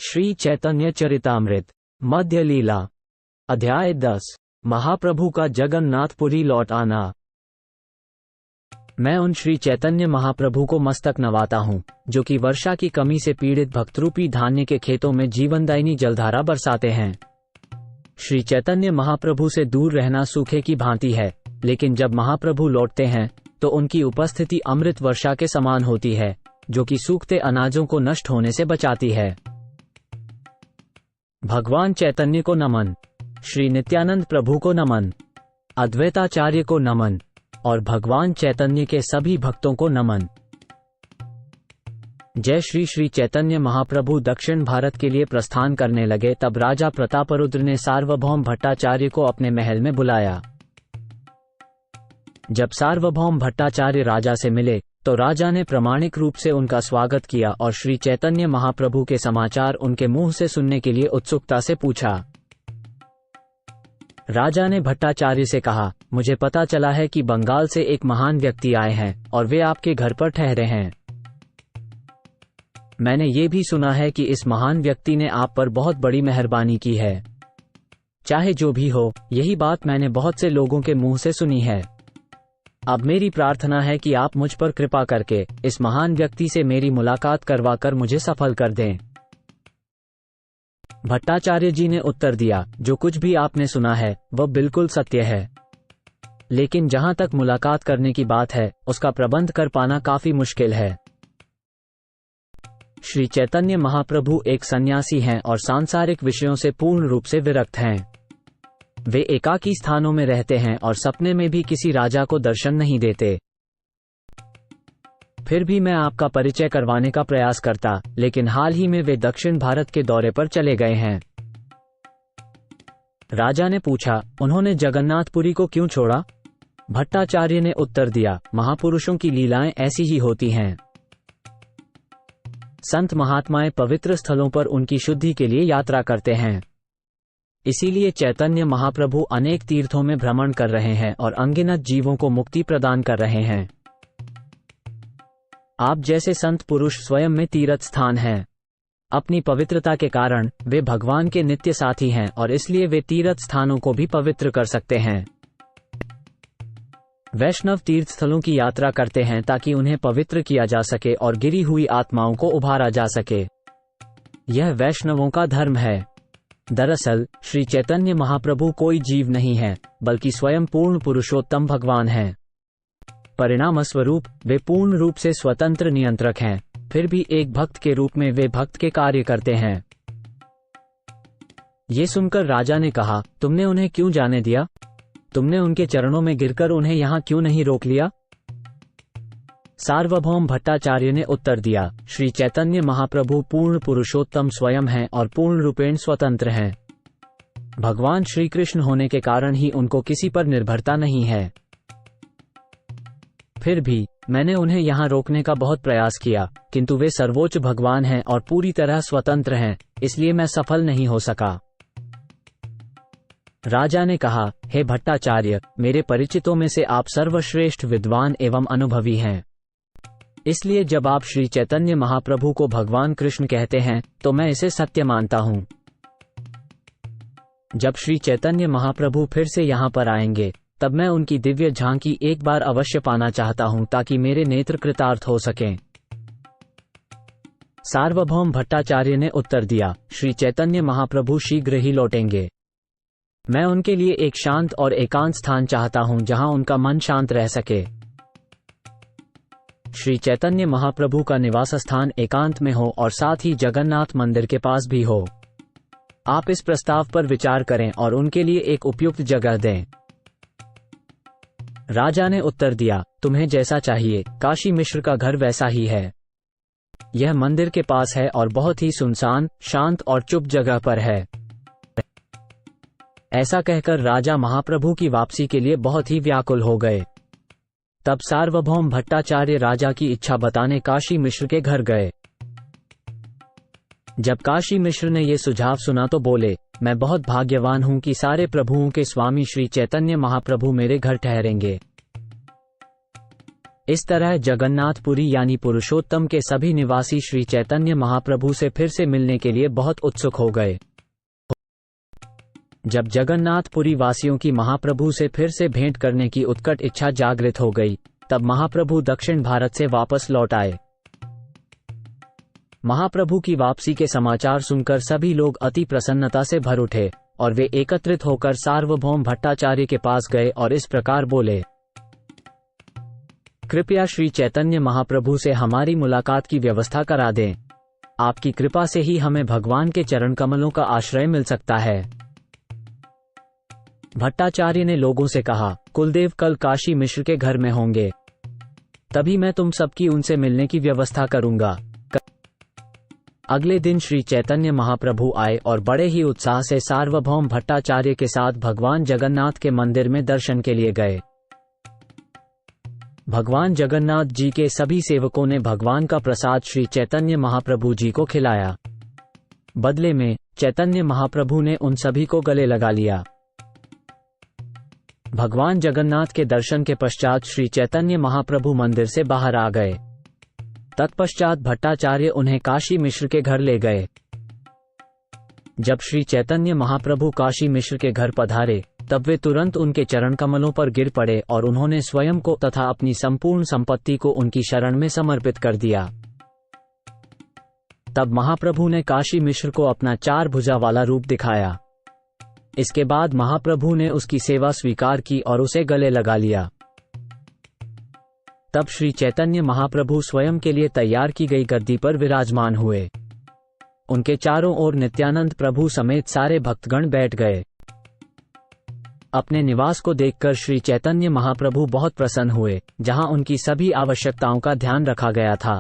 श्री चैतन्य चरितामृत मध्य लीला अध्याय 10 महाप्रभु का जगन्नाथपुरी लौट आना। मैं उन श्री चैतन्य महाप्रभु को मस्तक नवाता हूँ जो कि वर्षा की कमी से पीड़ित भक्तरूपी धान्य के खेतों में जीवनदायिनी जलधारा बरसाते हैं। श्री चैतन्य महाप्रभु से दूर रहना सूखे की भांति है, लेकिन जब महाप्रभु लौटते हैं तो उनकी उपस्थिति अमृत वर्षा के समान होती है जो कि सूखते अनाजों को नष्ट होने से बचाती है। भगवान चैतन्य को नमन, श्री नित्यानंद प्रभु को नमन, अद्वैताचार्य को नमन और भगवान चैतन्य के सभी भक्तों को नमन। जय श्री श्री चैतन्य महाप्रभु दक्षिण भारत के लिए प्रस्थान करने लगे तब राजा प्रतापरुद्र ने सार्वभौम भट्टाचार्य को अपने महल में बुलाया। जब सार्वभौम भट्टाचार्य राजा से मिले तो राजा ने प्रामाणिक रूप से उनका स्वागत किया और श्री चैतन्य महाप्रभु के समाचार उनके मुंह से सुनने के लिए उत्सुकता से पूछा। राजा ने भट्टाचार्य से कहा, मुझे पता चला है कि बंगाल से एक महान व्यक्ति आए हैं और वे आपके घर पर ठहरे हैं। मैंने ये भी सुना है कि इस महान व्यक्ति ने आप पर बहुत बड़ी मेहरबानी की है। चाहे जो भी हो, यही बात मैंने बहुत से लोगों के मुंह से सुनी है। अब मेरी प्रार्थना है कि आप मुझ पर कृपा करके इस महान व्यक्ति से मेरी मुलाकात करवाकर मुझे सफल कर दें। भट्टाचार्य जी ने उत्तर दिया, जो कुछ भी आपने सुना है वह बिल्कुल सत्य है, लेकिन जहां तक मुलाकात करने की बात है उसका प्रबंध कर पाना काफी मुश्किल है। श्री चैतन्य महाप्रभु एक सन्यासी हैं और सांसारिक विषयों से पूर्ण रूप से विरक्त हैं। वे एकाकी स्थानों में रहते हैं और सपने में भी किसी राजा को दर्शन नहीं देते। फिर भी मैं आपका परिचय करवाने का प्रयास करता, लेकिन हाल ही में वे दक्षिण भारत के दौरे पर चले गए हैं। राजा ने पूछा, उन्होंने जगन्नाथपुरी को क्यों छोड़ा? भट्टाचार्य ने उत्तर दिया, महापुरुषों की लीलाएं ऐसी ही होती हैं। संत महात्माएं पवित्र स्थलों पर उनकी शुद्धि के लिए यात्रा करते हैं। इसीलिए चैतन्य महाप्रभु अनेक तीर्थों में भ्रमण कर रहे हैं और अनगिनत जीवों को मुक्ति प्रदान कर रहे हैं। आप जैसे संत पुरुष स्वयं में तीर्थ स्थान हैं। अपनी पवित्रता के कारण वे भगवान के नित्य साथी हैं और इसलिए वे तीर्थ स्थानों को भी पवित्र कर सकते हैं। वैष्णव तीर्थ स्थलों की यात्रा करते हैं ताकि उन्हें पवित्र किया जा सके और गिरी हुई आत्माओं को उभारा जा सके। यह वैष्णवों का धर्म है। दरअसल श्री चैतन्य महाप्रभु कोई जीव नहीं है, बल्कि स्वयं पूर्ण पुरुषोत्तम भगवान हैं। परिणामस्वरूप वे पूर्ण रूप से स्वतंत्र नियंत्रक हैं, फिर भी एक भक्त के रूप में वे भक्त के कार्य करते हैं। ये सुनकर राजा ने कहा, तुमने उन्हें क्यों जाने दिया? तुमने उनके चरणों में गिरकर उन्हें यहाँ क्यों नहीं रोक लिया? सार्वभौम भट्टाचार्य ने उत्तर दिया, श्री चैतन्य महाप्रभु पूर्ण पुरुषोत्तम स्वयं हैं और पूर्ण रूपेण स्वतंत्र हैं। भगवान श्री कृष्ण होने के कारण ही उनको किसी पर निर्भरता नहीं है। फिर भी मैंने उन्हें यहाँ रोकने का बहुत प्रयास किया, किंतु वे सर्वोच्च भगवान हैं और पूरी तरह स्वतंत्र हैं, इसलिए मैं सफल नहीं हो सका। राजा ने कहा, हे भट्टाचार्य, मेरे परिचितों में से आप सर्वश्रेष्ठ विद्वान एवं अनुभवी हैं। इसलिए जब आप श्री चैतन्य महाप्रभु को भगवान कृष्ण कहते हैं तो मैं इसे सत्य मानता हूँ। जब श्री चैतन्य महाप्रभु फिर से यहाँ पर आएंगे तब मैं उनकी दिव्य झांकी एक बार अवश्य पाना चाहता हूँ ताकि मेरे नेत्र कृतार्थ हो सकें। सार्वभौम भट्टाचार्य ने उत्तर दिया, श्री चैतन्य महाप्रभु शीघ्र ही लौटेंगे। मैं उनके लिए एक शांत और एकांत स्थान चाहता हूँ जहाँ उनका मन शांत रह सके। श्री चैतन्य महाप्रभु का निवास स्थान एकांत में हो और साथ ही जगन्नाथ मंदिर के पास भी हो। आप इस प्रस्ताव पर विचार करें और उनके लिए एक उपयुक्त जगह दें। राजा ने उत्तर दिया, तुम्हें जैसा चाहिए, काशी मिश्र का घर वैसा ही है। यह मंदिर के पास है और बहुत ही सुनसान, शांत और चुप जगह पर है। ऐसा कहकर राजा महाप्रभु की वापसी के लिए बहुत ही व्याकुल हो गए। तब सार्वभौम भट्टाचार्य राजा की इच्छा बताने काशी मिश्र के घर गए। जब काशी मिश्र ने ये सुझाव सुना तो बोले, मैं बहुत भाग्यवान हूँ कि सारे प्रभुओं के स्वामी श्री चैतन्य महाप्रभु मेरे घर ठहरेंगे। इस तरह जगन्नाथपुरी यानी पुरुषोत्तम के सभी निवासी श्री चैतन्य महाप्रभु से फिर से मिलने के लिए बहुत उत्सुक हो गए। जब जगन्नाथपुरी वासियों की महाप्रभु से फिर से भेंट करने की उत्कट इच्छा जागृत हो गई, तब महाप्रभु दक्षिण भारत से वापस लौट आए। महाप्रभु की वापसी के समाचार सुनकर सभी लोग अति प्रसन्नता से भर उठे और वे एकत्रित होकर सार्वभौम भट्टाचार्य के पास गए और इस प्रकार बोले, कृपया श्री चैतन्य महाप्रभु से हमारी मुलाकात की व्यवस्था करा दें। आपकी कृपा से ही हमें भगवान के चरण कमलों का आश्रय मिल सकता है। भट्टाचार्य ने लोगों से कहा, कुलदेव कल काशी मिश्र के घर में होंगे, तभी मैं तुम सबकी उनसे मिलने की व्यवस्था करूंगा। अगले दिन श्री चैतन्य महाप्रभु आए और बड़े ही उत्साह से सार्वभौम भट्टाचार्य के साथ भगवान जगन्नाथ के मंदिर में दर्शन के लिए गए। भगवान जगन्नाथ जी के सभी सेवकों ने भगवान का प्रसाद श्री चैतन्य महाप्रभु जी को खिलाया। बदले में चैतन्य महाप्रभु ने उन सभी को गले लगा लिया। भगवान जगन्नाथ के दर्शन के पश्चात श्री चैतन्य महाप्रभु मंदिर से बाहर आ गए। तत्पश्चात भट्टाचार्य उन्हें काशी मिश्र के घर ले गए। जब श्री चैतन्य महाप्रभु काशी मिश्र के घर पधारे, तब वे तुरंत उनके चरण कमलों पर गिर पड़े और उन्होंने स्वयं को तथा अपनी संपूर्ण संपत्ति को उनकी शरण में समर्पित कर दिया। तब महाप्रभु ने काशी मिश्र को अपना 4 भुजा वाला रूप दिखाया। इसके बाद महाप्रभु ने उसकी सेवा स्वीकार की और उसे गले लगा लिया। तब श्री चैतन्य महाप्रभु स्वयं के लिए तैयार की गई गद्दी पर विराजमान हुए। उनके चारों ओर नित्यानंद प्रभु समेत सारे भक्तगण बैठ गए। अपने निवास को देखकर श्री चैतन्य महाप्रभु बहुत प्रसन्न हुए, जहां उनकी सभी आवश्यकताओं का ध्यान रखा गया था।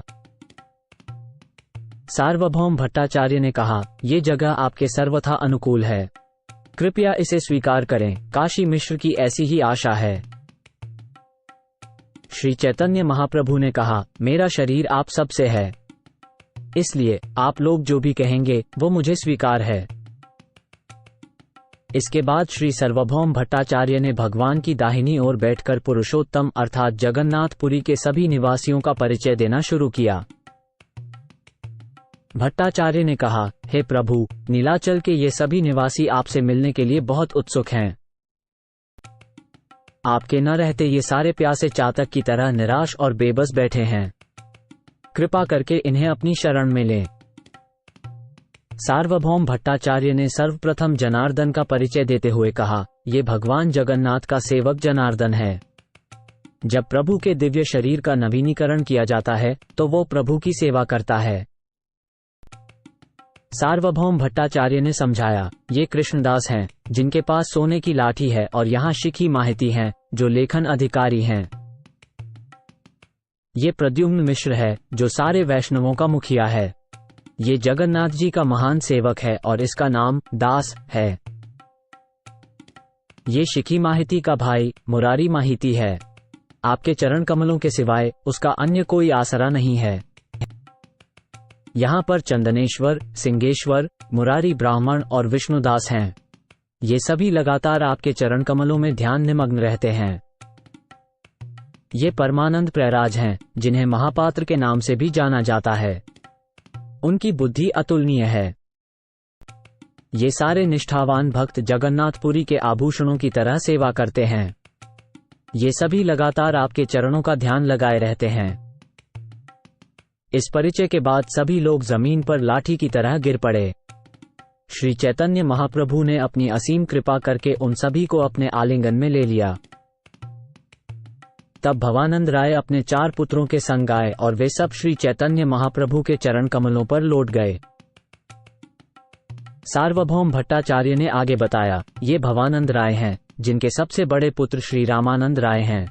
सार्वभौम भट्टाचार्य ने कहा, ये जगह आपके सर्वथा अनुकूल है, कृपया इसे स्वीकार करें। काशी मिश्र की ऐसी ही आशा है। श्री चैतन्य महाप्रभु ने कहा, मेरा शरीर आप सबसे है, इसलिए आप लोग जो भी कहेंगे वो मुझे स्वीकार है। इसके बाद श्री सार्वभौम भट्टाचार्य ने भगवान की दाहिनी ओर बैठकर पुरुषोत्तम अर्थात जगन्नाथपुरी के सभी निवासियों का परिचय देना शुरू किया। भट्टाचार्य ने कहा, हे प्रभु, नीलाचल के ये सभी निवासी आपसे मिलने के लिए बहुत उत्सुक हैं। आपके न रहते ये सारे प्यासे चातक की तरह निराश और बेबस बैठे हैं। कृपा करके इन्हें अपनी शरण में लें। सार्वभौम भट्टाचार्य ने सर्वप्रथम जनार्दन का परिचय देते हुए कहा, ये भगवान जगन्नाथ का सेवक जनार्दन है। जब प्रभु के दिव्य शरीर का नवीनीकरण किया जाता है तो वो प्रभु की सेवा करता है। सार्वभौम भट्टाचार्य ने समझाया, ये कृष्णदास हैं, जिनके पास सोने की लाठी है, और यहाँ शिखी माहिती हैं, जो लेखन अधिकारी हैं। ये प्रद्युम्न मिश्र है, जो सारे वैष्णवों का मुखिया है। ये जगन्नाथ जी का महान सेवक है और इसका नाम दास है। ये शिखी माहिती का भाई मुरारी माहिती है। आपके चरण कमलों के सिवाय उसका अन्य कोई आसरा नहीं है। यहाँ पर चंदनेश्वर, सिंगेश्वर, मुरारी ब्राह्मण और विष्णुदास हैं। ये सभी लगातार आपके चरण कमलों में ध्यान निमग्न रहते हैं। ये परमानंद प्रयाराज हैं, जिन्हें महापात्र के नाम से भी जाना जाता है। उनकी बुद्धि अतुलनीय है। ये सारे निष्ठावान भक्त जगन्नाथपुरी के आभूषणों की तरह सेवा करते हैं। ये सभी लगातार आपके चरणों का ध्यान लगाए रहते हैं। इस परिचय के बाद सभी लोग जमीन पर लाठी की तरह गिर पड़े। श्री चैतन्य महाप्रभु ने अपनी असीम कृपा करके उन सभी को अपने आलिंगन में ले लिया। तब भवानंद राय अपने 4 पुत्रों के संग आए और वे सब श्री चैतन्य महाप्रभु के चरण कमलों पर लौट गए। सार्वभौम भट्टाचार्य ने आगे बताया, ये भवानंद राय हैं, जिनके सबसे बड़े पुत्र श्री रामानंद राय हैं।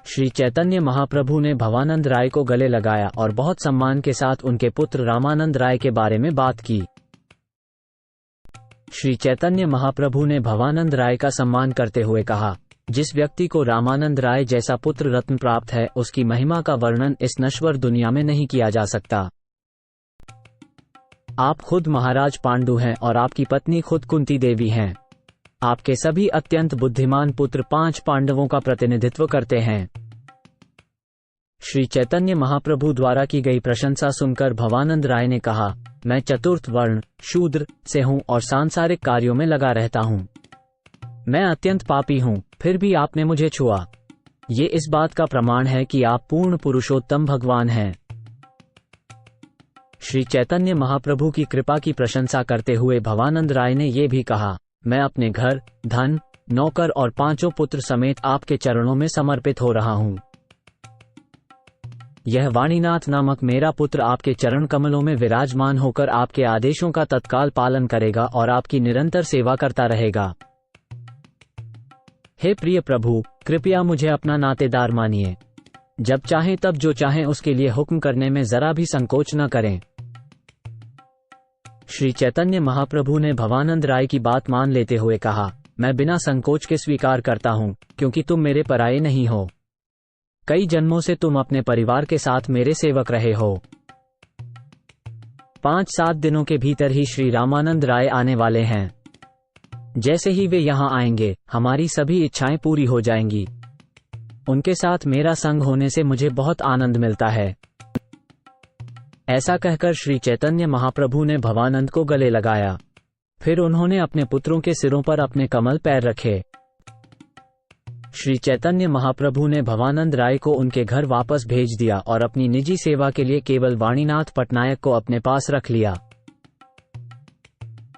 श्री चैतन्य महाप्रभु ने भवानंद राय को गले लगाया और बहुत सम्मान के साथ उनके पुत्र रामानंद राय के बारे में बात की। श्री चैतन्य महाप्रभु ने भवानंद राय का सम्मान करते हुए कहा, जिस व्यक्ति को रामानंद राय जैसा पुत्र रत्न प्राप्त है, उसकी महिमा का वर्णन इस नश्वर दुनिया में नहीं किया जा सकता। आप खुद महाराज पांडु हैं और आपकी पत्नी खुद कुंती देवी हैं। आपके सभी अत्यंत बुद्धिमान पुत्र 5 पांडवों का प्रतिनिधित्व करते हैं। श्री चैतन्य महाप्रभु द्वारा की गई प्रशंसा सुनकर भवानंद राय ने कहा, मैं चतुर्थ वर्ण शूद्र से हूँ और सांसारिक कार्यों में लगा रहता हूँ। मैं अत्यंत पापी हूँ, फिर भी आपने मुझे छुआ। ये इस बात का प्रमाण है कि आप पूर्ण पुरुषोत्तम भगवान हैं। श्री चैतन्य महाप्रभु की कृपा की प्रशंसा करते हुए भवानंद राय ने ये भी कहा, मैं अपने घर, धन, नौकर और 5 पुत्र समेत आपके चरणों में समर्पित हो रहा हूँ। यह वाणीनाथ नामक मेरा पुत्र आपके चरण कमलों में विराजमान होकर आपके आदेशों का तत्काल पालन करेगा और आपकी निरंतर सेवा करता रहेगा। हे प्रिय प्रभु, कृपया मुझे अपना नातेदार मानिए। जब चाहें तब जो चाहें उसके लिए हुक्म करने में जरा भी संकोच न करें। श्री चैतन्य महाप्रभु ने भवानंद राय की बात मान लेते हुए कहा, मैं बिना संकोच के स्वीकार करता हूँ, क्योंकि तुम मेरे पराये नहीं हो। कई जन्मों से तुम अपने परिवार के साथ मेरे सेवक रहे हो। 5-7 दिनों के भीतर ही श्री रामानंद राय आने वाले हैं। जैसे ही वे यहाँ आएंगे, हमारी सभी इच्छाएं पूरी हो जाएंगी। उनके साथ मेरा संग होने से मुझे बहुत आनंद मिलता है। ऐसा कहकर श्री चैतन्य महाप्रभु ने भवानंद को गले लगाया। फिर उन्होंने अपने पुत्रों के सिरों पर अपने कमल पैर रखे। श्री चैतन्य महाप्रभु ने भवानंद राय को उनके घर वापस भेज दिया और अपनी निजी सेवा के लिए केवल वाणीनाथ पटनायक को अपने पास रख लिया।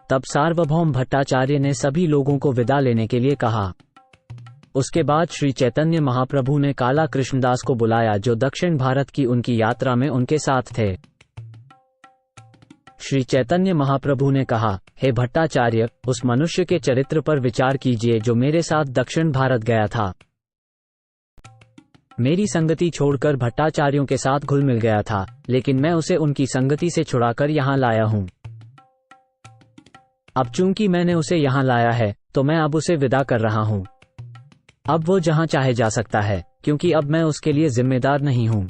तब सार्वभौम भट्टाचार्य ने सभी लोगों को विदा लेने के लिए कहा। उसके बाद श्री चैतन्य महाप्रभु ने काला कृष्णदास को बुलाया, जो दक्षिण भारत की उनकी यात्रा में उनके साथ थे। श्री चैतन्य महाप्रभु ने कहा, हे भट्टाचार्य, उस मनुष्य के चरित्र पर विचार कीजिए जो मेरे साथ दक्षिण भारत गया था। मेरी संगति छोड़कर भट्टाचार्यों के साथ घुल मिल गया था, लेकिन मैं उसे उनकी संगति से छुड़ाकर यहाँ लाया हूँ। अब चूंकि मैंने उसे यहाँ लाया है, तो मैं अब उसे विदा कर रहा हूँ। अब वो जहाँ चाहे जा सकता है, क्योंकि अब मैं उसके लिए जिम्मेदार नहीं हूँ।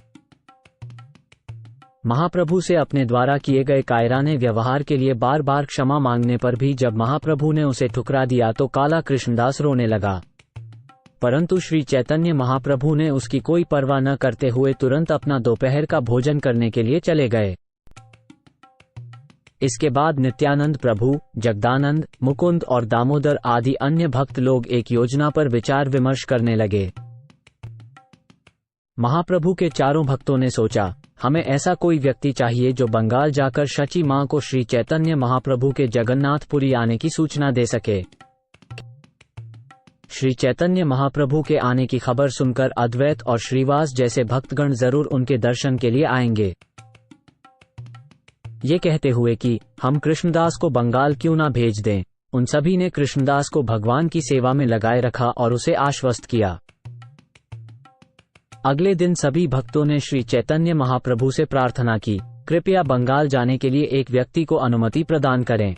महाप्रभु से अपने द्वारा किए गए कायराने व्यवहार के लिए बार बार क्षमा मांगने पर भी जब महाप्रभु ने उसे ठुकरा दिया तो काला कृष्णदास रोने लगा। परंतु श्री चैतन्य महाप्रभु ने उसकी कोई परवाह न करते हुए तुरंत अपना दोपहर का भोजन करने के लिए चले गए। इसके बाद नित्यानंद प्रभु, जगदानंद, मुकुंद और दामोदर आदि अन्य भक्त लोग एक योजना पर विचार विमर्श करने लगे। महाप्रभु के चारों भक्तों ने सोचा, हमें ऐसा कोई व्यक्ति चाहिए जो बंगाल जाकर शची मां को श्री चैतन्य महाप्रभु के जगन्नाथपुरी आने की सूचना दे सके। श्री चैतन्य महाप्रभु के आने की खबर सुनकर अद्वैत और श्रीवास जैसे भक्तगण जरूर उनके दर्शन के लिए आएंगे। ये कहते हुए कि हम कृष्णदास को बंगाल क्यों ना भेज दें, उन सभी ने कृष्णदास को भगवान की सेवा में लगाए रखा और उसे आश्वस्त किया। अगले दिन सभी भक्तों ने श्री चैतन्य महाप्रभु से प्रार्थना की, कृपया बंगाल जाने के लिए एक व्यक्ति को अनुमति प्रदान करें।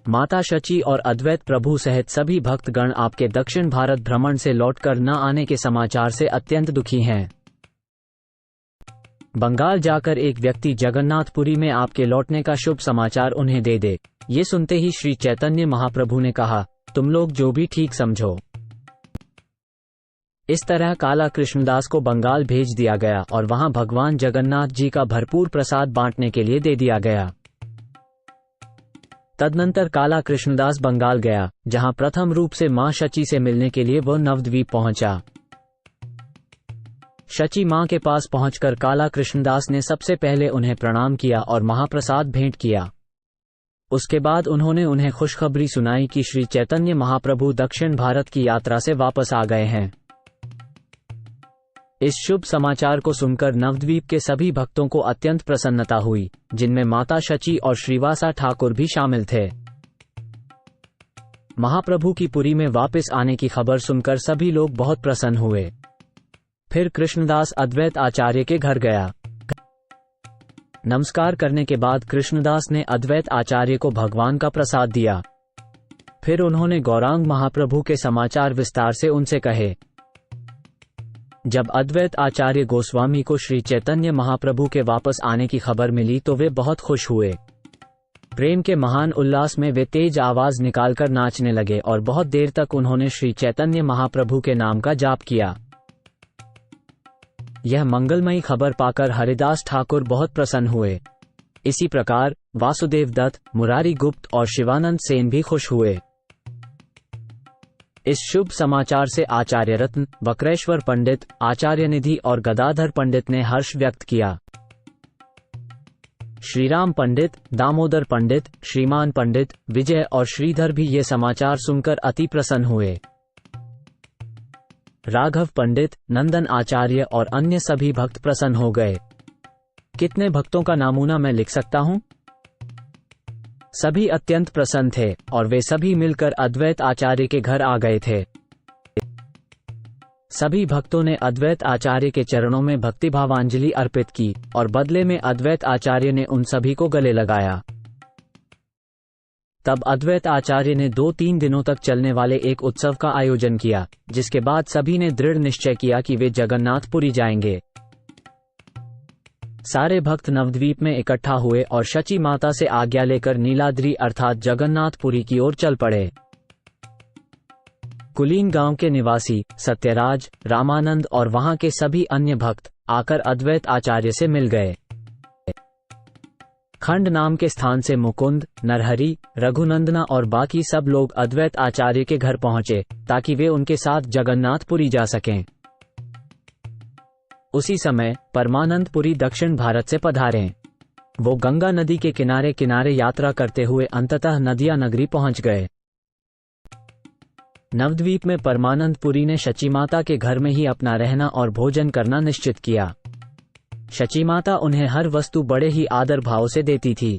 माता शची और अद्वैत प्रभु सहित सभी भक्तगण आपके दक्षिण भारत भ्रमण से लौटकर न आने के समाचार से अत्यंत दुखी हैं। बंगाल जाकर एक व्यक्ति जगन्नाथपुरी में आपके लौटने का शुभ समाचार उन्हें दे दे। ये सुनते ही श्री चैतन्य महाप्रभु ने कहा, तुम लोग जो भी ठीक समझो। इस तरह काला कृष्णदास को बंगाल भेज दिया गया और वहां भगवान जगन्नाथ जी का भरपूर प्रसाद बांटने के लिए दे दिया गया। तदनंतर काला कृष्णदास बंगाल गया, जहां प्रथम रूप से मां शची से मिलने के लिए वह नवद्वीप पहुंचा। शची मां के पास पहुंचकर काला कृष्णदास ने सबसे पहले उन्हें प्रणाम किया और महाप्रसाद भेंट किया। उसके बाद उन्होंने उन्हें खुशखबरी सुनाई कि श्री चैतन्य महाप्रभु दक्षिण भारत की यात्रा से वापस आ गए हैं। इस शुभ समाचार को सुनकर नवद्वीप के सभी भक्तों को अत्यंत प्रसन्नता हुई, जिनमें माता शची और श्रीवासा ठाकुर भी शामिल थे। महाप्रभु की पुरी में वापस आने की खबर सुनकर सभी लोग बहुत प्रसन्न हुए। फिर कृष्णदास अद्वैत आचार्य के घर गया। नमस्कार करने के बाद कृष्णदास ने अद्वैत आचार्य को भगवान का प्रसाद दिया। फिर उन्होंने गौरांग महाप्रभु के समाचार विस्तार से उनसे कहे। जब अद्वैत आचार्य गोस्वामी को श्री चैतन्य महाप्रभु के वापस आने की खबर मिली तो वे बहुत खुश हुए। प्रेम के महान उल्लास में वे तेज आवाज निकालकर नाचने लगे और बहुत देर तक उन्होंने श्री चैतन्य महाप्रभु के नाम का जाप किया। यह मंगलमयी खबर पाकर हरिदास ठाकुर बहुत प्रसन्न हुए। इसी प्रकार वासुदेव दत्त, मुरारी गुप्त और शिवानंद सेन भी खुश हुए। इस शुभ समाचार से आचार्य रत्न, वक्रेश्वर पंडित, आचार्य निधि और गदाधर पंडित ने हर्ष व्यक्त किया। श्रीराम पंडित, दामोदर पंडित, श्रीमान पंडित, विजय और श्रीधर भी ये समाचार सुनकर अति प्रसन्न हुए। राघव पंडित, नंदन आचार्य और अन्य सभी भक्त प्रसन्न हो गए। कितने भक्तों का नामूना मैं लिख सकता हूं? सभी अत्यंत प्रसन्न थे और वे सभी मिलकर अद्वैत आचार्य के घर आ गए थे। सभी भक्तों ने अद्वैत आचार्य के चरणों में भक्तिभावांजलि अर्पित की और बदले में अद्वैत आचार्य ने उन सभी को गले लगाया। तब अद्वैत आचार्य ने 2-3 दिनों तक चलने वाले एक उत्सव का आयोजन किया, जिसके बाद सभी ने दृढ़ निश्चय किया कि वे जगन्नाथपुरी जाएंगे। सारे भक्त नवद्वीप में इकट्ठा हुए और शची माता से आज्ञा लेकर नीलाद्रि अर्थात जगन्नाथपुरी की ओर चल पड़े। कुलीन गांव के निवासी सत्यराज, रामानंद और वहां के सभी अन्य भक्त आकर अद्वैत आचार्य से मिल गए। खंड नाम के स्थान से मुकुंद, नरहरि, रघुनंदना और बाकी सब लोग अद्वैत आचार्य के घर पहुंचे ताकि वे उनके साथ जगन्नाथपुरी जा सकें। उसी समय परमानंदपुरी दक्षिण भारत से पधारे। वो गंगा नदी के किनारे किनारे यात्रा करते हुए अंततः नदिया नगरी पहुंच गए। नवद्वीप में परमानंदपुरी ने शची माता के घर में ही अपना रहना और भोजन करना निश्चित किया। शची माता उन्हें हर वस्तु बड़े ही आदर भाव से देती थी।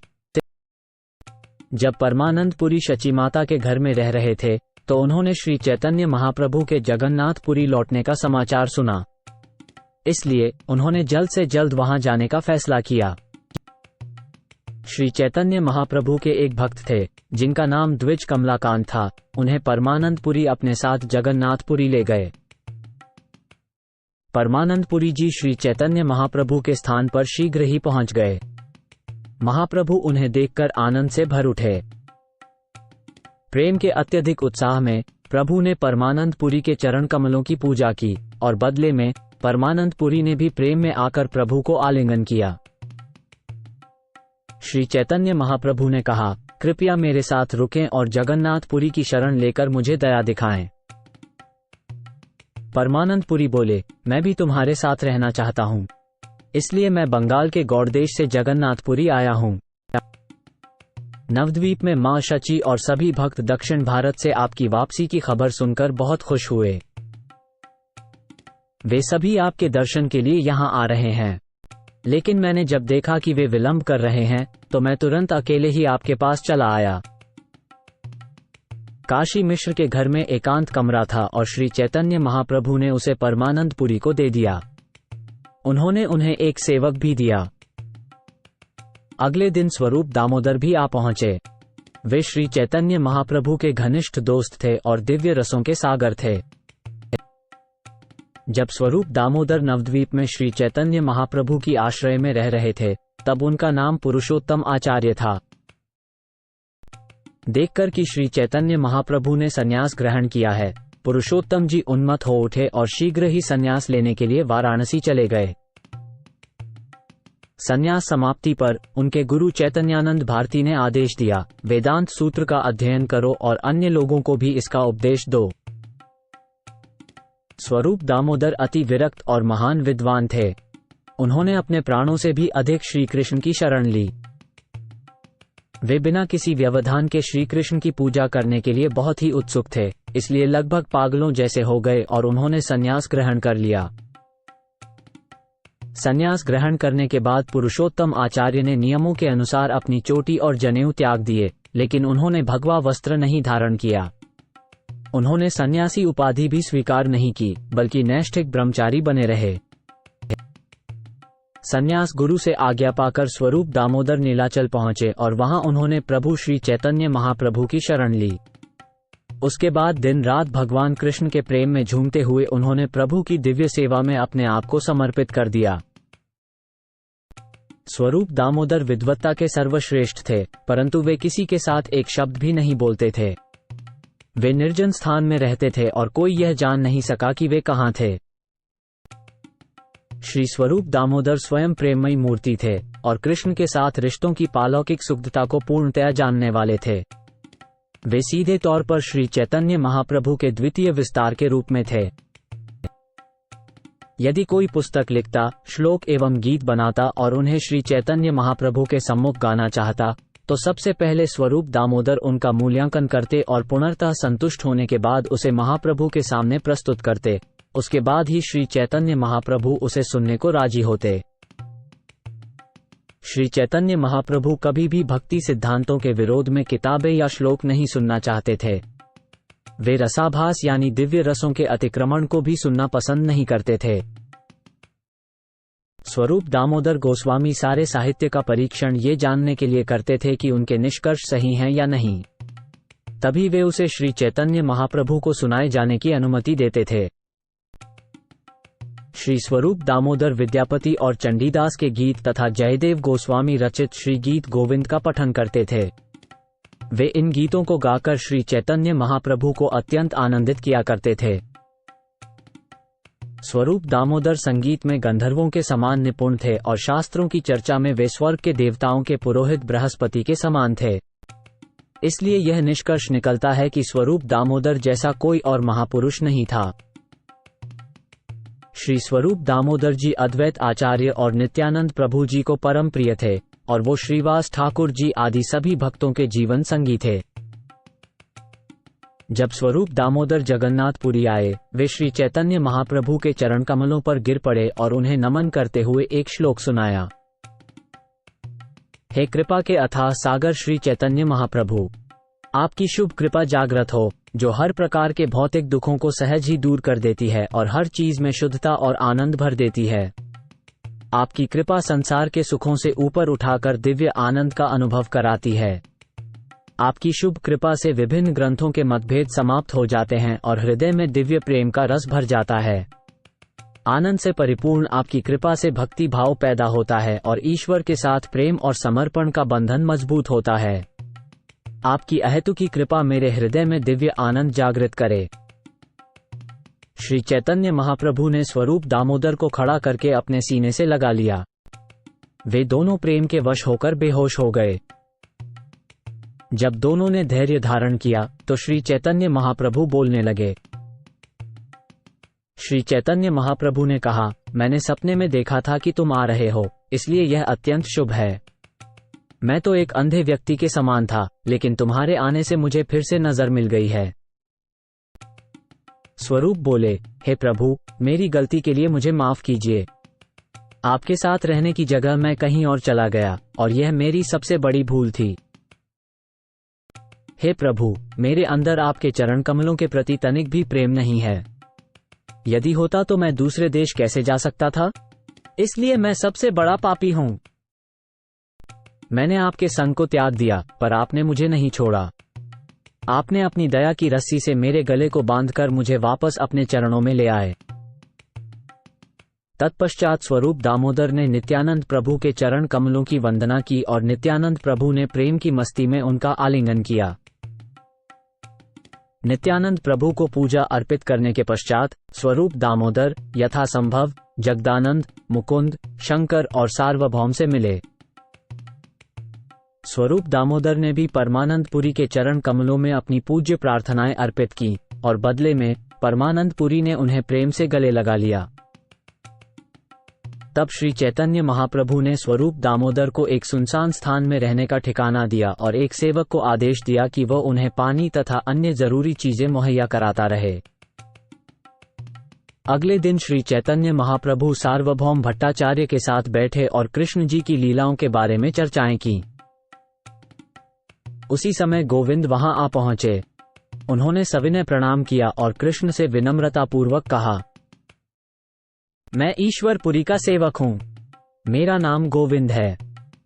जब परमानंदपुरी शची माता के घर में रह रहे थे तो उन्होंने श्री चैतन्य महाप्रभु के जगन्नाथपुरी लौटने का समाचार सुना। इसलिए उन्होंने जल्द से जल्द वहां जाने का फैसला किया। श्री चैतन्य महाप्रभु के एक भक्त थे जिनका नाम द्विज कमलाकांत था। उन्हें परमानंदपुरी अपने साथ जगन्नाथपुरी ले गए। परमानंदपुरी जी श्री चैतन्य महाप्रभु के स्थान पर शीघ्र ही पहुंच गए। महाप्रभु उन्हें देखकर आनंद से भर उठे। प्रेम के अत्यधिक उत्साह में प्रभु ने परमानंदपुरी के चरण कमलों की पूजा की और बदले में परमानंदपुरी ने भी प्रेम में आकर प्रभु को आलिंगन किया। श्री चैतन्य महाप्रभु ने कहा, कृपया मेरे साथ रुकें और जगन्नाथपुरी की शरण लेकर मुझे दया दिखाएं। परमानंदपुरी बोले, मैं भी तुम्हारे साथ रहना चाहता हूं, इसलिए मैं बंगाल के गौड़देश से जगन्नाथपुरी आया हूं। नवद्वीप में मां शची और सभी भक्त दक्षिण भारत से आपकी वापसी की खबर सुनकर बहुत खुश हुए। वे सभी आपके दर्शन के लिए यहाँ आ रहे हैं, लेकिन मैंने जब देखा कि वे विलंब कर रहे हैं तो मैं तुरंत अकेले ही आपके पास चला आया। काशी मिश्र के घर में एकांत कमरा था और श्री चैतन्य महाप्रभु ने उसे परमानंदपुरी को दे दिया। उन्होंने उन्हें एक सेवक भी दिया। अगले दिन स्वरूप दामोदर भी आ पहुंचे। वे श्री चैतन्य महाप्रभु के घनिष्ठ दोस्त थे और दिव्य रसों के सागर थे। जब स्वरूप दामोदर नवद्वीप में श्री चैतन्य महाप्रभु की आश्रय में रह रहे थे तब उनका नाम पुरुषोत्तम आचार्य था। देखकर कि श्री चैतन्य महाप्रभु ने संन्यास ग्रहण किया है, पुरुषोत्तम जी उन्मत्त हो उठे और शीघ्र ही संन्यास लेने के लिए वाराणसी चले गए। संन्यास समाप्ति पर उनके गुरु चैतन्यानंद भारती ने आदेश दिया, वेदांत सूत्र का अध्ययन करो और अन्य लोगों को भी इसका उपदेश दो। स्वरूप दामोदर अति विरक्त और महान विद्वान थे। उन्होंने अपने प्राणों से भी अधिक श्री कृष्ण की शरण ली। वे बिना किसी व्यवधान के श्री कृष्ण की पूजा करने के लिए बहुत ही उत्सुक थे, इसलिए लगभग पागलों जैसे हो गए और उन्होंने संन्यास ग्रहण कर लिया। संन्यास ग्रहण करने के बाद पुरुषोत्तम आचार्य ने नियमों के अनुसार अपनी चोटी और जनेऊ त्याग दिए, लेकिन उन्होंने भगवा वस्त्र नहीं धारण किया। उन्होंने सन्यासी उपाधि भी स्वीकार नहीं की, बल्कि नैष्ठिक ब्रह्मचारी बने रहे। सन्यास गुरु से आज्ञा पाकर स्वरूप दामोदर नीलाचल पहुंचे और वहां उन्होंने प्रभु श्री चैतन्य महाप्रभु की शरण ली। उसके बाद दिन रात भगवान कृष्ण के प्रेम में झूमते हुए उन्होंने प्रभु की दिव्य सेवा में अपने आप को समर्पित कर दिया। स्वरूप दामोदर विद्वत्ता के सर्वश्रेष्ठ थे, परंतु वे किसी के साथ एक शब्द भी नहीं बोलते थे। वे निर्जन स्थान में रहते थे और कोई यह जान नहीं सका कि वे कहाँ थे। श्री स्वरूप दामोदर स्वयं प्रेममयी मूर्ति थे और कृष्ण के साथ रिश्तों की पालौकिक शुद्धता को पूर्णतया जानने वाले थे। वे सीधे तौर पर श्री चैतन्य महाप्रभु के द्वितीय विस्तार के रूप में थे। यदि कोई पुस्तक लिखता, श्लोक एवं गीत बनाता और उन्हें श्री चैतन्य महाप्रभु के सम्मुख गाना चाहता, तो सबसे पहले स्वरूप दामोदर उनका मूल्यांकन करते और पूर्णतः संतुष्ट होने के बाद उसे महाप्रभु के सामने प्रस्तुत करते। उसके बाद ही श्री चैतन्य महाप्रभु उसे सुनने को राजी होते। श्री चैतन्य महाप्रभु कभी भी भक्ति सिद्धांतों के विरोध में किताबें या श्लोक नहीं सुनना चाहते थे। वे रसाभास यानी दिव्य रसों के अतिक्रमण को भी सुनना पसंद नहीं करते थे। स्वरूप दामोदर गोस्वामी सारे साहित्य का परीक्षण ये जानने के लिए करते थे कि उनके निष्कर्ष सही हैं या नहीं। तभी वे उसे श्री चैतन्य महाप्रभु को सुनाए जाने की अनुमति देते थे। श्री स्वरूप दामोदर विद्यापति और चंडीदास के गीत तथा जयदेव गोस्वामी रचित श्री गीत गोविंद का पठन करते थे। वे इन गीतों को गाकर श्री चैतन्य महाप्रभु को अत्यंत आनंदित किया करते थे। स्वरूप दामोदर संगीत में गंधर्वों के समान निपुण थे और शास्त्रों की चर्चा में वे स्वर्ग के देवताओं के पुरोहित बृहस्पति के समान थे। इसलिए यह निष्कर्ष निकलता है कि स्वरूप दामोदर जैसा कोई और महापुरुष नहीं था। श्री स्वरूप दामोदर जी अद्वैत आचार्य और नित्यानंद प्रभु जी को परम प्रिय थे और वो श्रीवास ठाकुर जी आदि सभी भक्तों के जीवन संगी थे। जब स्वरूप दामोदर जगन्नाथपुरी आए, वे श्री चैतन्य महाप्रभु के चरण कमलों पर गिर पड़े और उन्हें नमन करते हुए एक श्लोक सुनाया। हे कृपा के अथाह सागर श्री चैतन्य महाप्रभु, आपकी शुभ कृपा जागृत हो, जो हर प्रकार के भौतिक दुखों को सहज ही दूर कर देती है और हर चीज में शुद्धता और आनंद भर देती है। आपकी कृपा संसार के सुखों से ऊपर उठाकर दिव्य आनंद का अनुभव कराती है। आपकी शुभ कृपा से विभिन्न ग्रंथों के मतभेद समाप्त हो जाते हैं और हृदय में दिव्य प्रेम का रस भर जाता है। आनंद से परिपूर्ण आपकी कृपा से भक्ति भाव पैदा होता है और ईश्वर के साथ प्रेम और समर्पण का बंधन मजबूत होता है। आपकी अहेतुकी कृपा मेरे हृदय में दिव्य आनंद जागृत करे। श्री चैतन्य महाप्रभु ने स्वरूप दामोदर को खड़ा करके अपने सीने से लगा लिया। वे दोनों प्रेम के वश होकर बेहोश हो गए। जब दोनों ने धैर्य धारण किया तो श्री चैतन्य महाप्रभु बोलने लगे। श्री चैतन्य महाप्रभु ने कहा, मैंने सपने में देखा था कि तुम आ रहे हो, इसलिए यह अत्यंत शुभ है। मैं तो एक अंधे व्यक्ति के समान था, लेकिन तुम्हारे आने से मुझे फिर से नजर मिल गई है। स्वरूप बोले, हे प्रभु, मेरी गलती के लिए मुझे माफ कीजिए। आपके साथ रहने की जगह मैं कहीं और चला गया और यह मेरी सबसे बड़ी भूल थी। हे प्रभु, मेरे अंदर आपके चरण कमलों के प्रति तनिक भी प्रेम नहीं है। यदि होता तो मैं दूसरे देश कैसे जा सकता था? इसलिए मैं सबसे बड़ा पापी हूं। मैंने आपके संग को त्याग दिया, पर आपने मुझे नहीं छोड़ा। आपने अपनी दया की रस्सी से मेरे गले को बांधकर मुझे वापस अपने चरणों में ले आए। तत्पश्चात स्वरूप दामोदर ने नित्यानंद प्रभु के चरण कमलों की वंदना की और नित्यानंद प्रभु ने प्रेम की मस्ती में उनका आलिंगन किया। नित्यानंद प्रभु को पूजा अर्पित करने के पश्चात स्वरूप दामोदर यथासंभव जगदानंद, मुकुंद, शंकर और सार्वभौम से मिले। स्वरूप दामोदर ने भी परमानंदपुरी के चरण कमलों में अपनी पूज्य प्रार्थनाएं अर्पित की और बदले में परमानंदपुरी ने उन्हें प्रेम से गले लगा लिया। तब श्री चैतन्य महाप्रभु ने स्वरूप दामोदर को एक सुनसान स्थान में रहने का ठिकाना दिया और एक सेवक को आदेश दिया कि वह उन्हें पानी तथा अन्य जरूरी चीजें मुहैया कराता रहे। अगले दिन श्री चैतन्य महाप्रभु सार्वभौम भट्टाचार्य के साथ बैठे और कृष्ण जी की लीलाओं के बारे में चर्चाएं की। उसी समय गोविंद वहां आ पहुंचे। उन्होंने सविनय प्रणाम किया और कृष्ण से विनम्रतापूर्वक कहा, मैं ईश्वरपुरी का सेवक हूं। मेरा नाम गोविंद है।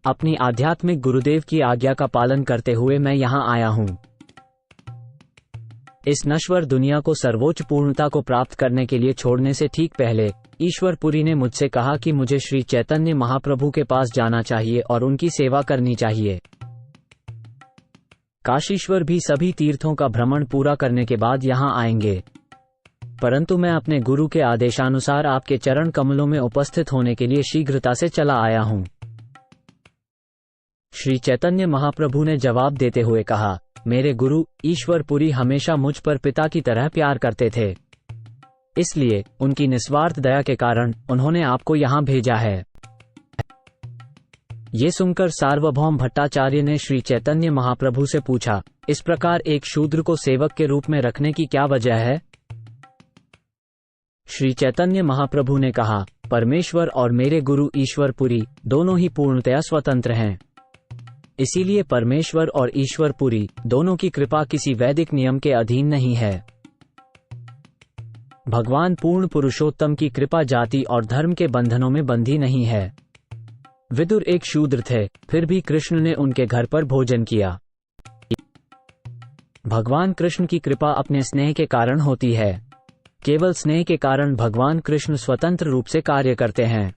अपनी आध्यात्मिक गुरुदेव की आज्ञा का पालन करते हुए मैं यहां आया हूं। इस नश्वर दुनिया को सर्वोच्च पूर्णता को प्राप्त करने के लिए छोड़ने से ठीक पहले ईश्वरपुरी ने मुझसे कहा कि मुझे श्री चैतन्य महाप्रभु के पास जाना चाहिए और उनकी सेवा करनी चाहिए। काशीश्वर भी सभी तीर्थों का भ्रमण पूरा करने के बाद यहां आएंगे। परंतु मैं अपने गुरु के आदेशानुसार आपके चरण कमलों में उपस्थित होने के लिए शीघ्रता से चला आया हूँ। श्री चैतन्य महाप्रभु ने जवाब देते हुए कहा, मेरे गुरु ईश्वर पुरी हमेशा मुझ पर पिता की तरह प्यार करते थे, इसलिए उनकी निस्वार्थ दया के कारण उन्होंने आपको यहाँ भेजा है। ये सुनकर सार्वभौम भट्टाचार्य ने श्री चैतन्य महाप्रभु से पूछा, इस प्रकार एक शूद्र को सेवक के रूप में रखने की क्या वजह है? श्री चैतन्य महाप्रभु ने कहा, परमेश्वर और मेरे गुरु ईश्वर पुरी दोनों ही पूर्णतया स्वतंत्र हैं, इसीलिए परमेश्वर और ईश्वर पुरी दोनों की कृपा किसी वैदिक नियम के अधीन नहीं है। भगवान पूर्ण पुरुषोत्तम की कृपा जाति और धर्म के बंधनों में बंधी नहीं है। विदुर एक शूद्र थे, फिर भी कृष्ण ने उनके घर पर भोजन किया। भगवान कृष्ण की कृपा अपने स्नेह के कारण होती है। केवल स्नेह के कारण भगवान कृष्ण स्वतंत्र रूप से कार्य करते हैं।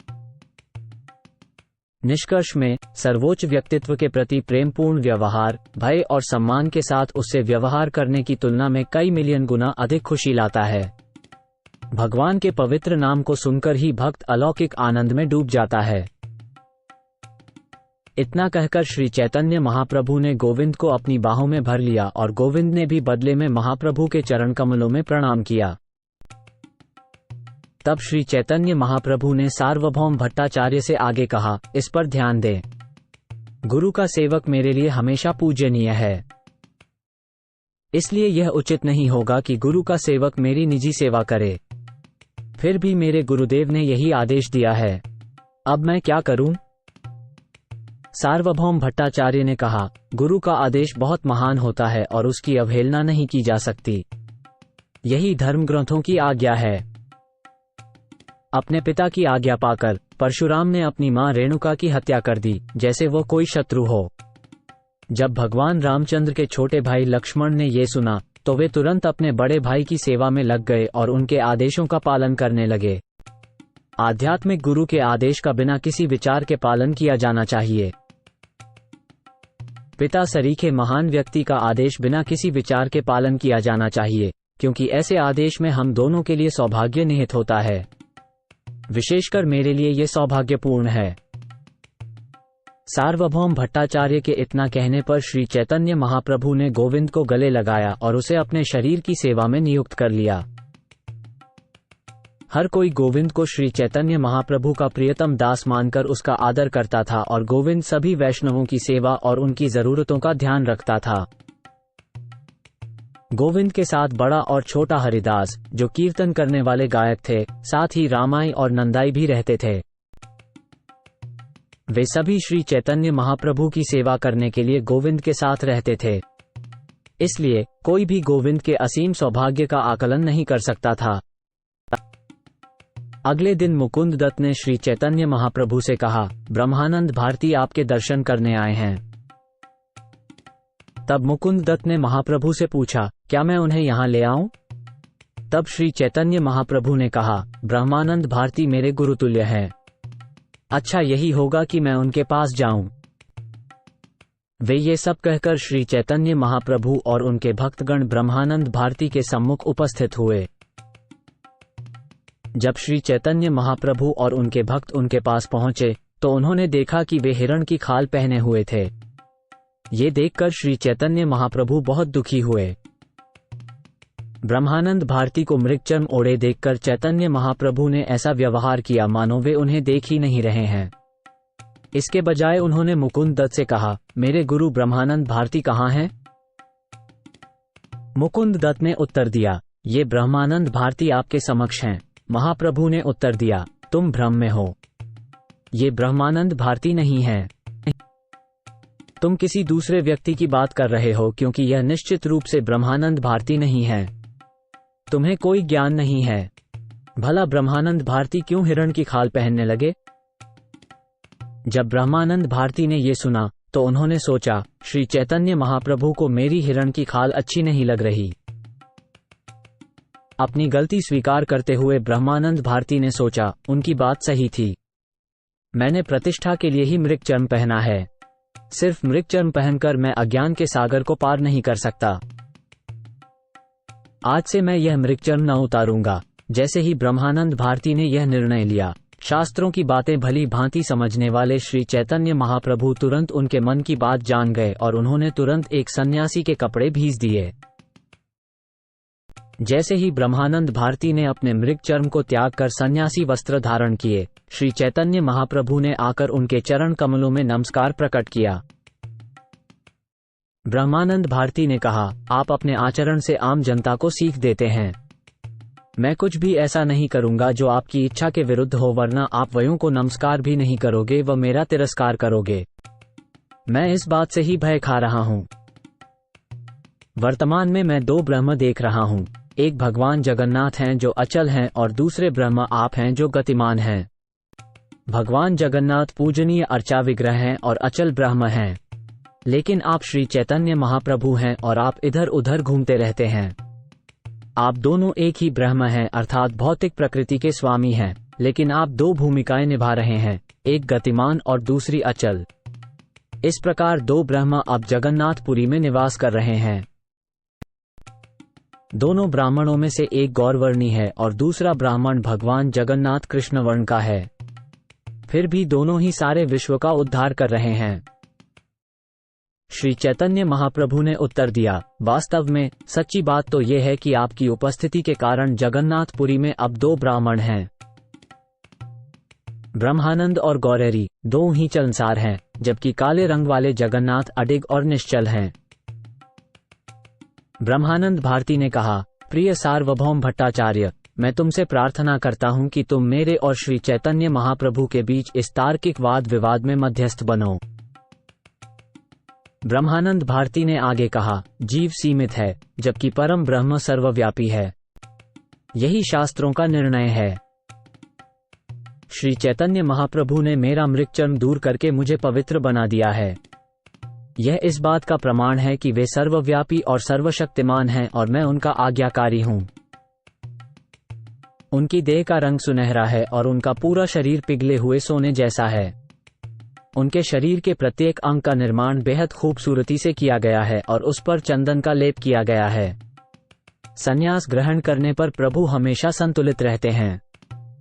निष्कर्ष में सर्वोच्च व्यक्तित्व के प्रति प्रेमपूर्ण व्यवहार, भय और सम्मान के साथ उससे व्यवहार करने की तुलना में कई मिलियन गुना अधिक खुशी लाता है। भगवान के पवित्र नाम को सुनकर ही भक्त अलौकिक आनंद में डूब जाता है। इतना कहकर श्री चैतन्य महाप्रभु ने गोविंद को अपनी बाहों में भर लिया और गोविंद ने भी बदले में महाप्रभु के चरण कमलों में प्रणाम किया। तब श्री चैतन्य महाप्रभु ने सार्वभौम भट्टाचार्य से आगे कहा, इस पर ध्यान दें। गुरु का सेवक मेरे लिए हमेशा पूजनीय है, इसलिए यह उचित नहीं होगा कि गुरु का सेवक मेरी निजी सेवा करे। फिर भी मेरे गुरुदेव ने यही आदेश दिया है, अब मैं क्या करूं? सार्वभौम भट्टाचार्य ने कहा, गुरु का आदेश बहुत महान होता है और उसकी अवहेलना नहीं की जा सकती। यही धर्म ग्रंथों की आज्ञा है। अपने पिता की आज्ञा पाकर परशुराम ने अपनी मां रेणुका की हत्या कर दी, जैसे वो कोई शत्रु हो। जब भगवान रामचंद्र के छोटे भाई लक्ष्मण ने ये सुना तो वे तुरंत अपने बड़े भाई की सेवा में लग गए और उनके आदेशों का पालन करने लगे। आध्यात्मिक गुरु के आदेश का बिना किसी विचार के पालन किया जाना चाहिए। पिता सरीखे महान व्यक्ति का आदेश बिना किसी विचार के पालन किया जाना चाहिए, क्योंकि ऐसे आदेश में हम दोनों के लिए सौभाग्य निहित होता है। विशेषकर मेरे लिए ये सौभाग्यपूर्ण है। सार्वभौम भट्टाचार्य के इतना कहने पर श्री चैतन्य महाप्रभु ने गोविंद को गले लगाया और उसे अपने शरीर की सेवा में नियुक्त कर लिया। हर कोई गोविंद को श्री चैतन्य महाप्रभु का प्रियतम दास मानकर उसका आदर करता था और गोविंद सभी वैष्णवों की सेवा और उनकी जरूरतों का ध्यान रखता था। गोविंद के साथ बड़ा और छोटा हरिदास, जो कीर्तन करने वाले गायक थे, साथ ही रामाई और नंदाई भी रहते थे। वे सभी श्री चैतन्य महाप्रभु की सेवा करने के लिए गोविंद के साथ रहते थे, इसलिए कोई भी गोविंद के असीम सौभाग्य का आकलन नहीं कर सकता था। अगले दिन मुकुंद दत्त ने श्री चैतन्य महाप्रभु से कहा, ब्रह्मानंद भारती आपके दर्शन करने आए हैं। तब मुकुंद दत्त ने महाप्रभु से पूछा, क्या मैं उन्हें यहाँ ले आऊं? तब श्री चैतन्य महाप्रभु ने कहा, ब्रह्मानंद भारती मेरे गुरुतुल्य हैं। अच्छा यही होगा कि मैं उनके पास जाऊं। वे ये सब कहकर श्री चैतन्य महाप्रभु और उनके भक्तगण ब्रह्मानंद भारती के सम्मुख उपस्थित हुए। जब श्री चैतन्य महाप्रभु और उनके भक्त उनके पास पहुंचे तो उन्होंने देखा कि वे हिरण की खाल पहने हुए थे। ये देखकर श्री चैतन्य महाप्रभु बहुत दुखी हुए। ब्रह्मानंद भारती को मृगचर्म ओढ़े देखकर चैतन्य महाप्रभु ने ऐसा व्यवहार किया मानो वे उन्हें देख ही नहीं रहे हैं। इसके बजाय उन्होंने मुकुंद दत्त से कहा, मेरे गुरु ब्रह्मानंद भारती कहाँ हैं? मुकुंद दत्त ने उत्तर दिया, ये ब्रह्मानंद भारती आपके समक्ष हैं। महाप्रभु ने उत्तर दिया, तुम भ्रम में हो, ये ब्रह्मानंद भारती नहीं है। तुम किसी दूसरे व्यक्ति की बात कर रहे हो, क्योंकि यह निश्चित रूप से ब्रह्मानंद भारती नहीं है। तुम्हें कोई ज्ञान नहीं है। भला ब्रह्मानंद भारती क्यों हिरण की खाल पहनने लगे? जब ब्रह्मानंद भारती ने ये सुना तो उन्होंने सोचा, श्री चैतन्य महाप्रभु को मेरी हिरण की खाल अच्छी नहीं लग रही। अपनी गलती स्वीकार करते हुए ब्रह्मानंद भारती ने सोचा, उनकी बात सही थी। मैंने प्रतिष्ठा के लिए ही मृगचर्म पहना है। सिर्फ मृगचर्म पहनकर मैं अज्ञान के सागर को पार नहीं कर सकता। आज से मैं यह मृगचर्म न उतारूंगा। जैसे ही ब्रह्मानंद भारती ने यह निर्णय लिया, शास्त्रों की बातें भली भांति समझने वाले श्री चैतन्य महाप्रभु तुरंत उनके मन की बात जान गए और उन्होंने तुरंत एक सन्यासी के कपड़े भेज दिए। जैसे ही ब्रह्मानंद भारती ने अपने मृगचर्म को त्याग कर सन्यासी वस्त्र धारण किए, श्री चैतन्य महाप्रभु ने आकर उनके चरण कमलों में नमस्कार प्रकट किया। ब्रह्मानंद भारती ने कहा, आप अपने आचरण से आम जनता को सीख देते हैं। मैं कुछ भी ऐसा नहीं करूंगा जो आपकी इच्छा के विरुद्ध हो, वरना आप वयों को नमस्कार भी नहीं करोगे व मेरा तिरस्कार करोगे। मैं इस बात से ही भय खा रहा हूं। वर्तमान में मैं दो ब्रह्म देख रहा हूं, एक भगवान जगन्नाथ हैं जो अचल हैं और दूसरे ब्रह्म आप हैं जो गतिमान हैं। भगवान जगन्नाथ पूजनीय अर्चा विग्रह हैं और अचल ब्रह्म हैं, लेकिन आप श्री चैतन्य महाप्रभु हैं और आप इधर उधर घूमते रहते हैं। आप दोनों एक ही ब्रह्म हैं, अर्थात भौतिक प्रकृति के स्वामी हैं, लेकिन आप दो भूमिकाएं निभा रहे हैं, एक गतिमान और दूसरी अचल। इस प्रकार दो ब्रह्म अब जगन्नाथपुरी में निवास कर रहे हैं। दोनों ब्राह्मणों में से एक गौरवर्णी है और दूसरा ब्राह्मण भगवान जगन्नाथ कृष्ण वर्ण का है। फिर भी दोनों ही सारे विश्व का उद्धार कर रहे हैं। श्री चैतन्य महाप्रभु ने उत्तर दिया, वास्तव में सच्ची बात तो यह है कि आपकी उपस्थिति के कारण जगन्नाथपुरी में अब दो ब्राह्मण हैं। ब्रह्मानंद और गौरेरी दो ही चलनसार हैं, जबकि काले रंग वाले जगन्नाथ अडिग और निश्चल हैं। ब्रह्मानंद भारती ने कहा, प्रिय सार्वभौम भट्टाचार्य, मैं तुमसे प्रार्थना करता हूं कि तुम मेरे और श्री चैतन्य महाप्रभु के बीच इस तार्किक वाद विवाद में मध्यस्थ बनो। ब्रह्मानंद भारती ने आगे कहा, जीव सीमित है जबकि परम ब्रह्म सर्वव्यापी है। यही शास्त्रों का निर्णय है। श्री चैतन्य महाप्रभु ने मेरा मृगचर्म दूर करके मुझे पवित्र बना दिया है। यह इस बात का प्रमाण है कि वे सर्वव्यापी और सर्वशक्तिमान हैं और मैं उनका आज्ञाकारी हूं। उनकी देह का रंग सुनहरा है और उनका पूरा शरीर पिघले हुए सोने जैसा है। उनके शरीर के प्रत्येक अंग का निर्माण बेहद खूबसूरती से किया गया है और उस पर चंदन का लेप किया गया है। संन्यास ग्रहण करने पर प्रभु हमेशा संतुलित रहते हैं।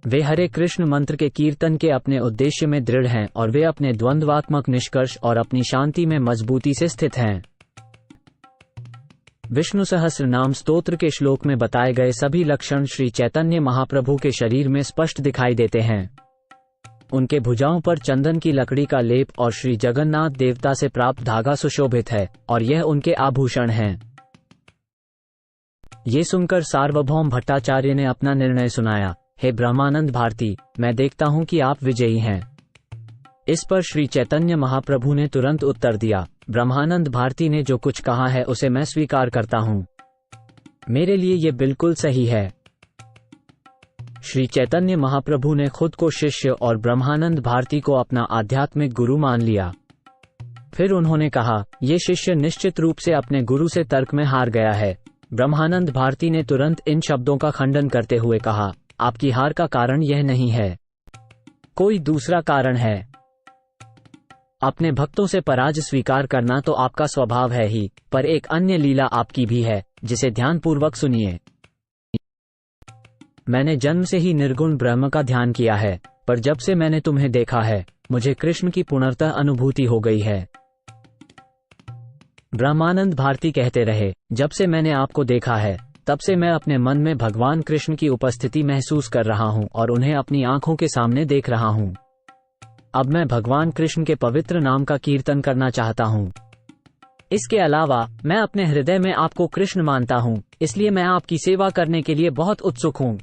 वे हरे कृष्ण मंत्र के कीर्तन के अपने उद्देश्य में दृढ़ हैं और वे अपने द्वंद्वात्मक निष्कर्ष और अपनी शांति में मजबूती से स्थित हैं। विष्णु सहस्र नाम स्तोत्र के श्लोक में बताए गए सभी लक्षण श्री चैतन्य महाप्रभु के शरीर में स्पष्ट दिखाई देते हैं। उनके भुजाओं पर चंदन की लकड़ी का लेप और श्री जगन्नाथ देवता से प्राप्त धागा सुशोभित है और यह उनके आभूषण हैं। ये सुनकर सार्वभौम भट्टाचार्य ने अपना निर्णय सुनाया, हे ब्रह्मानंद भारती, मैं देखता हूं कि आप विजयी हैं। इस पर श्री चैतन्य महाप्रभु ने तुरंत उत्तर दिया, ब्रह्मानंद भारती ने जो कुछ कहा है उसे मैं स्वीकार करता हूं। मेरे लिए ये बिल्कुल सही है। श्री चैतन्य महाप्रभु ने खुद को शिष्य और ब्रह्मानंद भारती को अपना आध्यात्मिक गुरु मान लिया। फिर उन्होंने कहा, ये शिष्य निश्चित रूप से अपने गुरु से तर्क में हार गया है। ब्रह्मानंद भारती ने तुरंत इन शब्दों का खंडन करते हुए कहा, आपकी हार का कारण यह नहीं है, कोई दूसरा कारण है। अपने भक्तों से पराजय स्वीकार करना तो आपका स्वभाव है ही, पर एक अन्य लीला आपकी भी है, जिसे ध्यानपूर्वक सुनिए। मैंने जन्म से ही निर्गुण ब्रह्म का ध्यान किया है, पर जब से मैंने तुम्हें देखा है, मुझे कृष्ण की पूर्णतः अनुभूति हो गई है। ब्रह्मानंद भारती कहते रहे, जब से मैंने आपको देखा है, तब से मैं अपने मन में भगवान कृष्ण की उपस्थिति महसूस कर रहा हूं और उन्हें अपनी आंखों के सामने देख रहा हूं। अब मैं भगवान कृष्ण के पवित्र नाम का कीर्तन करना चाहता हूं। इसके अलावा मैं अपने हृदय में आपको कृष्ण मानता हूं, इसलिए मैं आपकी सेवा करने के लिए बहुत उत्सुक हूं।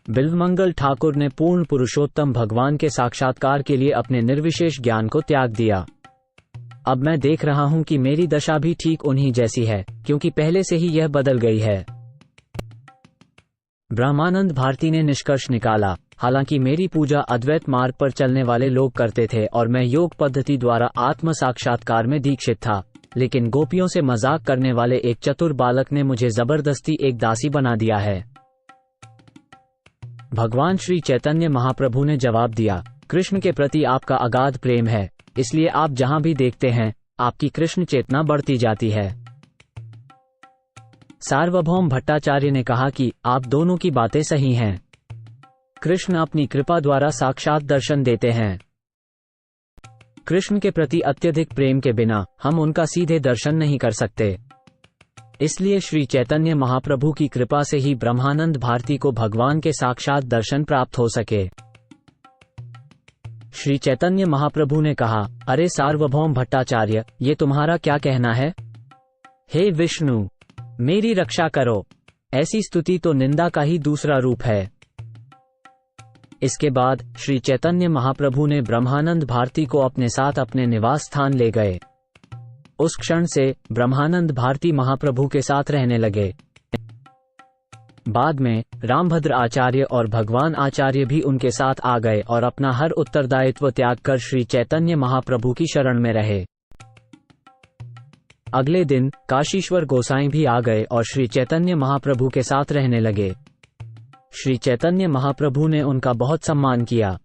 बिल्वमंगल ठाकुर ने पूर्ण पुरुषोत्तम भगवान के साक्षात्कार के लिए अपने निर्विशेष ज्ञान को त्याग दिया। अब मैं देख रहा हूं कि मेरी दशा भी ठीक उन्हीं जैसी है, क्योंकि पहले से ही यह बदल गई है। ब्रह्मानंद भारती ने निष्कर्ष निकाला, हालांकि मेरी पूजा अद्वैत मार्ग पर चलने वाले लोग करते थे और मैं योग पद्धति द्वारा आत्म साक्षात्कार में दीक्षित था, लेकिन गोपियों से मजाक करने वाले एक चतुर बालक ने मुझे जबरदस्ती एक दासी बना दिया है। भगवान श्री चैतन्य महाप्रभु ने जवाब दिया, कृष्ण के प्रति आपका अगाध प्रेम है, इसलिए आप जहां भी देखते हैं, आपकी कृष्ण चेतना बढ़ती जाती है। सार्वभौम भट्टाचार्य ने कहा कि आप दोनों की बातें सही हैं। कृष्ण अपनी कृपा द्वारा साक्षात दर्शन देते हैं। कृष्ण के प्रति अत्यधिक प्रेम के बिना हम उनका सीधे दर्शन नहीं कर सकते। इसलिए श्री चैतन्य महाप्रभु की कृपा से ही ब्रह्मानंद भारती को भगवान के साक्षात दर्शन प्राप्त हो सके। श्री चैतन्य महाप्रभु ने कहा, अरे सार्वभौम भट्टाचार्य, ये तुम्हारा क्या कहना है? हे विष्णु, मेरी रक्षा करो। ऐसी स्तुति तो निंदा का ही दूसरा रूप है। इसके बाद श्री चैतन्य महाप्रभु ने ब्रह्मानंद भारती को अपने साथ अपने निवास स्थान ले गए। उस क्षण से ब्रह्मानंद भारती महाप्रभु के साथ रहने लगे। बाद में रामभद्र आचार्य और भगवान आचार्य भी उनके साथ आ गए और अपना हर उत्तरदायित्व त्याग कर श्री चैतन्य महाप्रभु की शरण में रहे। अगले दिन काशीश्वर गोसाई भी आ गए और श्री चैतन्य महाप्रभु के साथ रहने लगे। श्री चैतन्य महाप्रभु ने उनका बहुत सम्मान किया।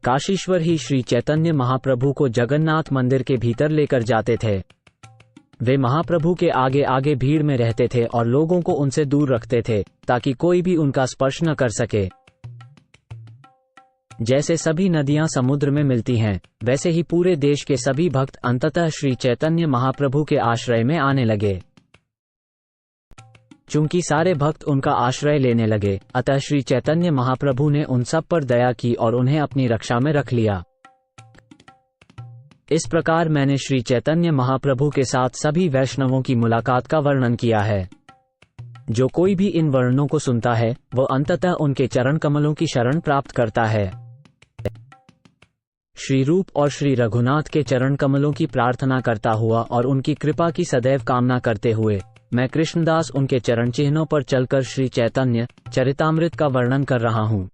काशीश्वर ही श्री चैतन्य महाप्रभु को जगन्नाथ मंदिर के भीतर लेकर जाते थे। वे महाप्रभु के आगे आगे भीड़ में रहते थे और लोगों को उनसे दूर रखते थे ताकि कोई भी उनका स्पर्श न कर सके। जैसे सभी नदियां समुद्र में मिलती हैं, वैसे ही पूरे देश के सभी भक्त अंततः श्री चैतन्य महाप्रभु के आश्रय में आने लगे। चूंकि सारे भक्त उनका आश्रय लेने लगे, अतः श्री चैतन्य महाप्रभु ने उन सब पर दया की और उन्हें अपनी रक्षा में रख लिया। इस प्रकार मैंने श्री चैतन्य महाप्रभु के साथ सभी वैष्णवों की मुलाकात का वर्णन किया है। जो कोई भी इन वर्णनों को सुनता है, वह अंततः उनके चरण कमलों की शरण प्राप्त करता है। श्री रूप और श्री रघुनाथ के चरण कमलों की प्रार्थना करता हुआ और उनकी कृपा की सदैव कामना करते हुए मैं कृष्णदास उनके चरण चिन्हों पर चलकर श्री चैतन्य चरितामृत का वर्णन कर रहा हूँ।